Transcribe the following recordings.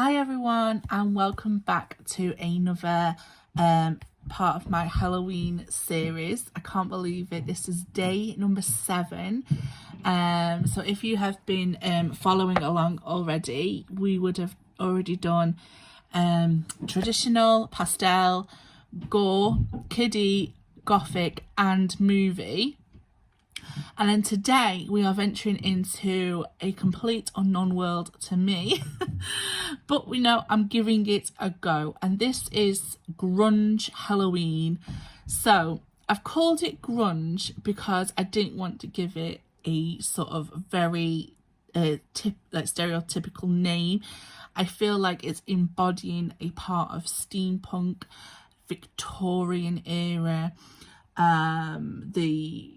Hi everyone, and welcome back to another part of my Halloween series. I can't believe it. This is day number 7. So if you have been following along already, we would have already done traditional, pastel, gore, kiddie, gothic and movie. And then today we are venturing into a complete unknown world to me, but we know I'm giving it a go. And this is Grunge Halloween. So I've called it Grunge because I didn't want to give it a sort of very stereotypical name. I feel like it's embodying a part of steampunk, Victorian era. The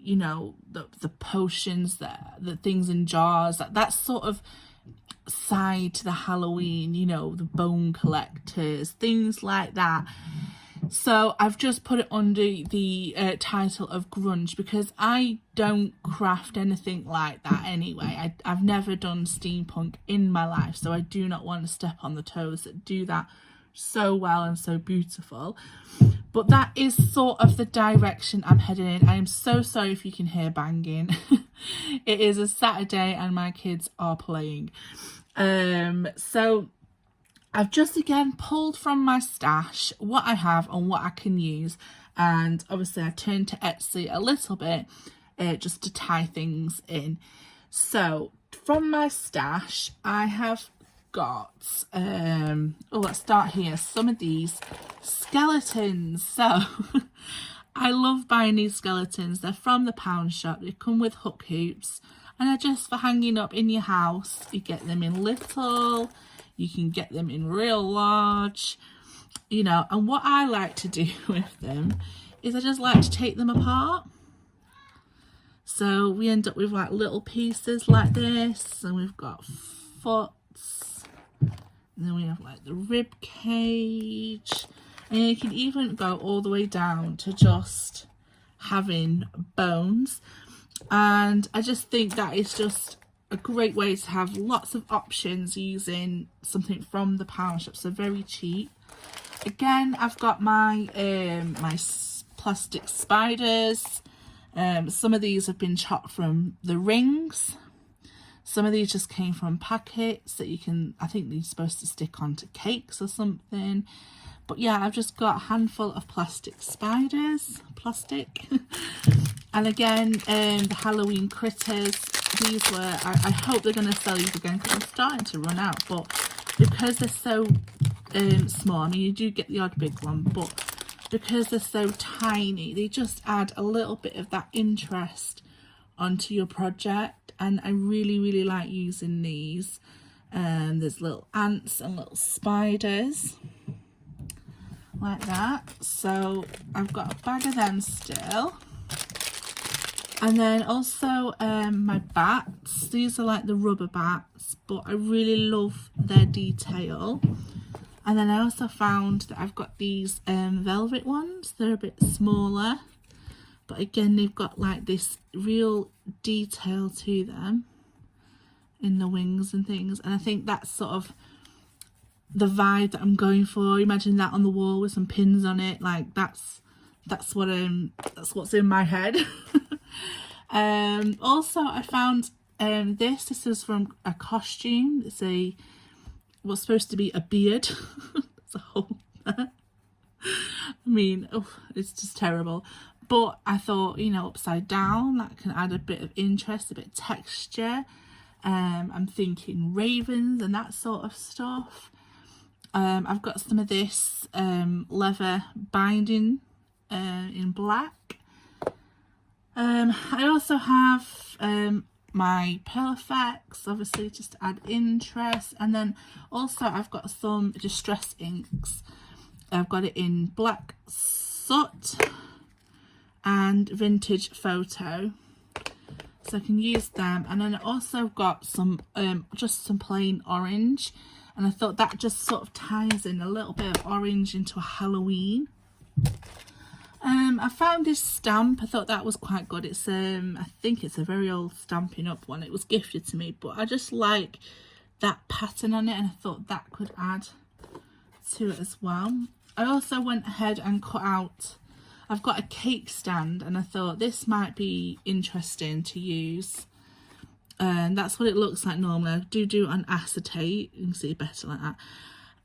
potions, the things in jars, that sort of side to the Halloween, the bone collectors, things like that. So I've just put it under the title of Grunge because I don't craft anything like that anyway. I've never done steampunk in my life, so I do not want to step on the toes that do that so well and so beautiful. But that is sort of the direction I'm heading in. I am so sorry if you can hear banging. It is a Saturday and my kids are playing. So I've just again pulled from my stash what I have and what I can use. And obviously I turned to Etsy a little bit just to tie things in. So from my stash, I have got let's start here, some of these skeletons. So I love buying these skeletons. They're from the pound shop. They come with hook hoops and they're just for hanging up in your house. You get them in little, you can get them in real large, and what I like to do with them is I just like to take them apart. So we end up with like little pieces like this, and we've got foot. And then we have like the rib cage, and you can even go all the way down to just having bones. And I just think that is just a great way to have lots of options using something from the pound shop, so very cheap. Again, I've got my my plastic spiders. Some of these have been chopped from the rings. Some of these just came from packets that you can, I think they're supposed to stick onto cakes or something. But yeah, I've just got a handful of plastic spiders, and again, the Halloween critters. These were, I hope they're going to sell these again because I'm starting to run out. But because they're so small, I mean, you do get the odd big one, but because they're so tiny, they just add a little bit of that interest onto your project. And I really like using these. There's little ants and little spiders like that. So I've got a bag of them still. And then also my bats. These are like the rubber bats, but I really love their detail. And then I also found that I've got these velvet ones. They're a bit smaller, but again, they've got like this real detail to them in the wings and things. And I think that's sort of the vibe that I'm going for. Imagine that on the wall with some pins on it. Like that's what's in my head. Also, I found this is from a costume. It's what's supposed to be a beard. There's a hole there. I mean, it's just terrible. But I thought, upside down, that can add a bit of interest, a bit of texture. I'm thinking ravens and that sort of stuff. I've got some of this leather binding in black. I also have my perfects, obviously, just to add interest. And then also I've got some distress inks. I've got it in black soot and vintage photo, so I can use them. And then I also got some just some plain orange, and I thought that just sort of ties in a little bit of orange into a Halloween. I found this stamp. I thought that was quite good. It's I think it's a very old Stampin' Up one. It was gifted to me, but I just like that pattern on it, and I thought that could add to it as well. I also went ahead and cut out, I've got a cake stand, and I thought this might be interesting to use. And that's what it looks like normally. I do on acetate, you can see it better like that.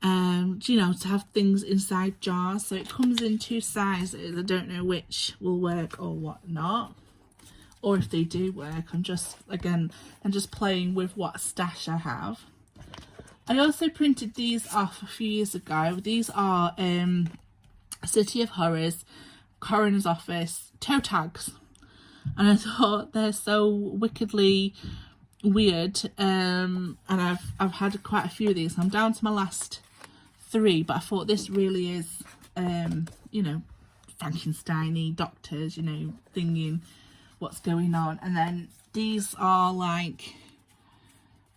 You know, to have things inside jars. So it comes in 2 sizes. I don't know which will work or what not, or if they do work. I'm just playing with what stash I have. I also printed these off a few years ago. These are City of Horrors, Coroner's Office toe tags, and I thought they're so wickedly weird. And I've had quite a few of these. I'm down to my last 3, but I thought this really is, you know, Frankenstein-y, doctors, you know, thinking what's going on. And then these are like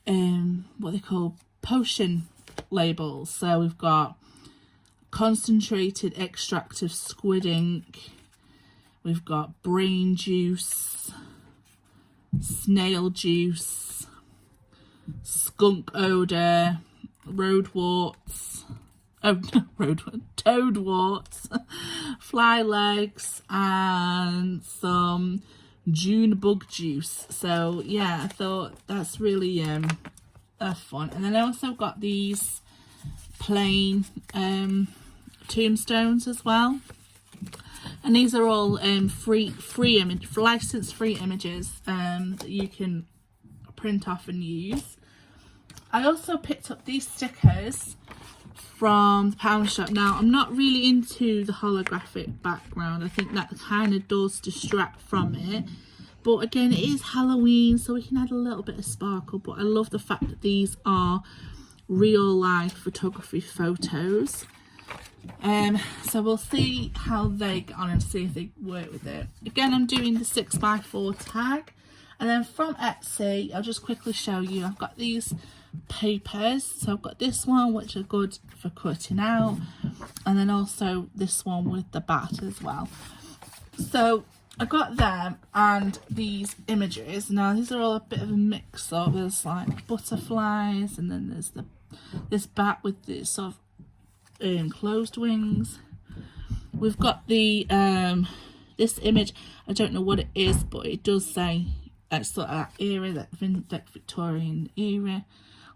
what they call potion labels. So we've got concentrated extract of squid ink, we've got brain juice, snail juice, skunk odor, roadworts, toad warts, fly legs, and some June bug juice. So yeah, I thought that's really fun. And then I also got these plain tombstones as well, and these are all license free images that you can print off and use. I also picked up these stickers from the pound shop. Now, I'm not really into the holographic background. I think that kind of does distract from it. But again, it is Halloween, so we can add a little bit of sparkle. But I love the fact that these are real life photography photos. So we'll see how they get on and see if they work with it. Again, I'm doing the 6x4 tag. And then from Etsy, I'll just quickly show you. I've got these papers. So I've got this one, which are good for cutting out. And then also this one with the bat as well. So I got them and these images. Now these are all a bit of a mix up. There's like butterflies, and then there's this bat with this sort of closed wings. We've got the this image. I don't know what it is, but it does say sort of that era, that Victorian era.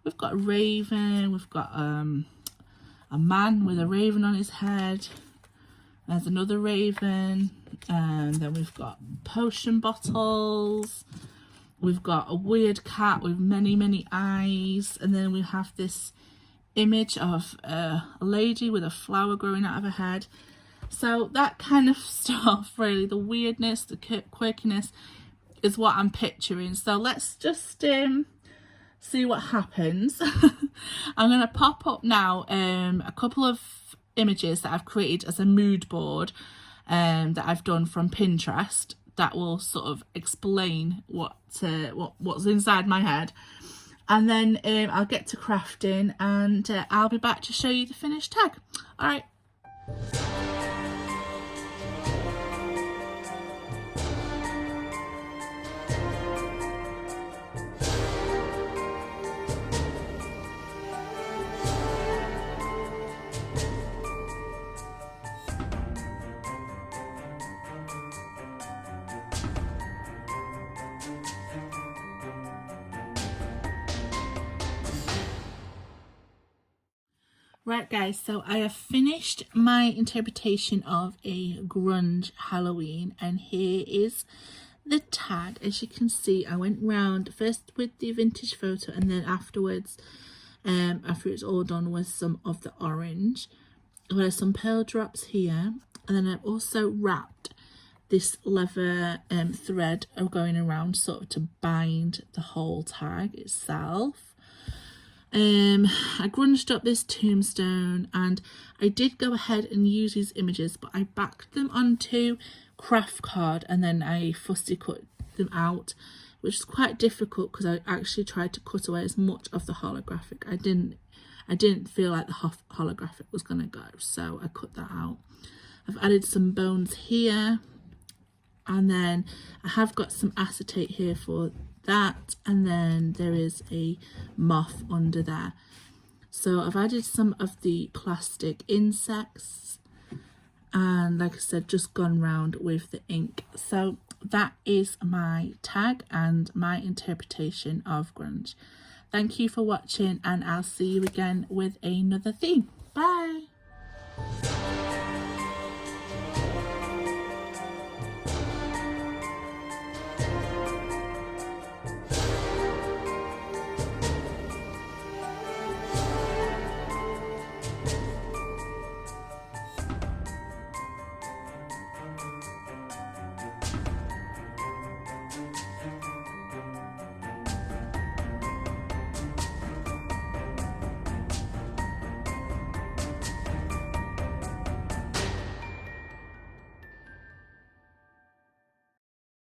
We've got a raven. We've got a man with a raven on his head. There's another raven, and then we've got potion bottles. We've got a weird cat with many eyes, and then we have this image of a lady with a flower growing out of her head. So that kind of stuff, really, the weirdness, the quirkiness is what I'm picturing. So let's just see what happens. I'm going to pop up now a couple of images that I've created as a mood board that I've done from Pinterest that will sort of explain what's inside my head, and then I'll get to crafting, and I'll be back to show you the finished tag. All right. Right guys, so I have finished my interpretation of a grunge Halloween, and here is the tag. As you can see, I went round first with the vintage photo, and then afterwards, after it's all done, with some of the orange. There's some pearl drops here, and then I've also wrapped this leather thread going around sort of to bind the whole tag itself. I grunged up this tombstone, and I did go ahead and use these images, but I backed them onto craft card and then I fussy cut them out, which is quite difficult because I actually tried to cut away as much of the holographic. I didn't feel like the holographic was going to go, so I cut that out. I've added some bones here, and then I have got some acetate here for that, and then there is a moth under there. So I've added some of the plastic insects, and like I said, just gone round with the ink. So that is my tag and my interpretation of grunge. Thank you for watching, and I'll see you again with another theme. Bye.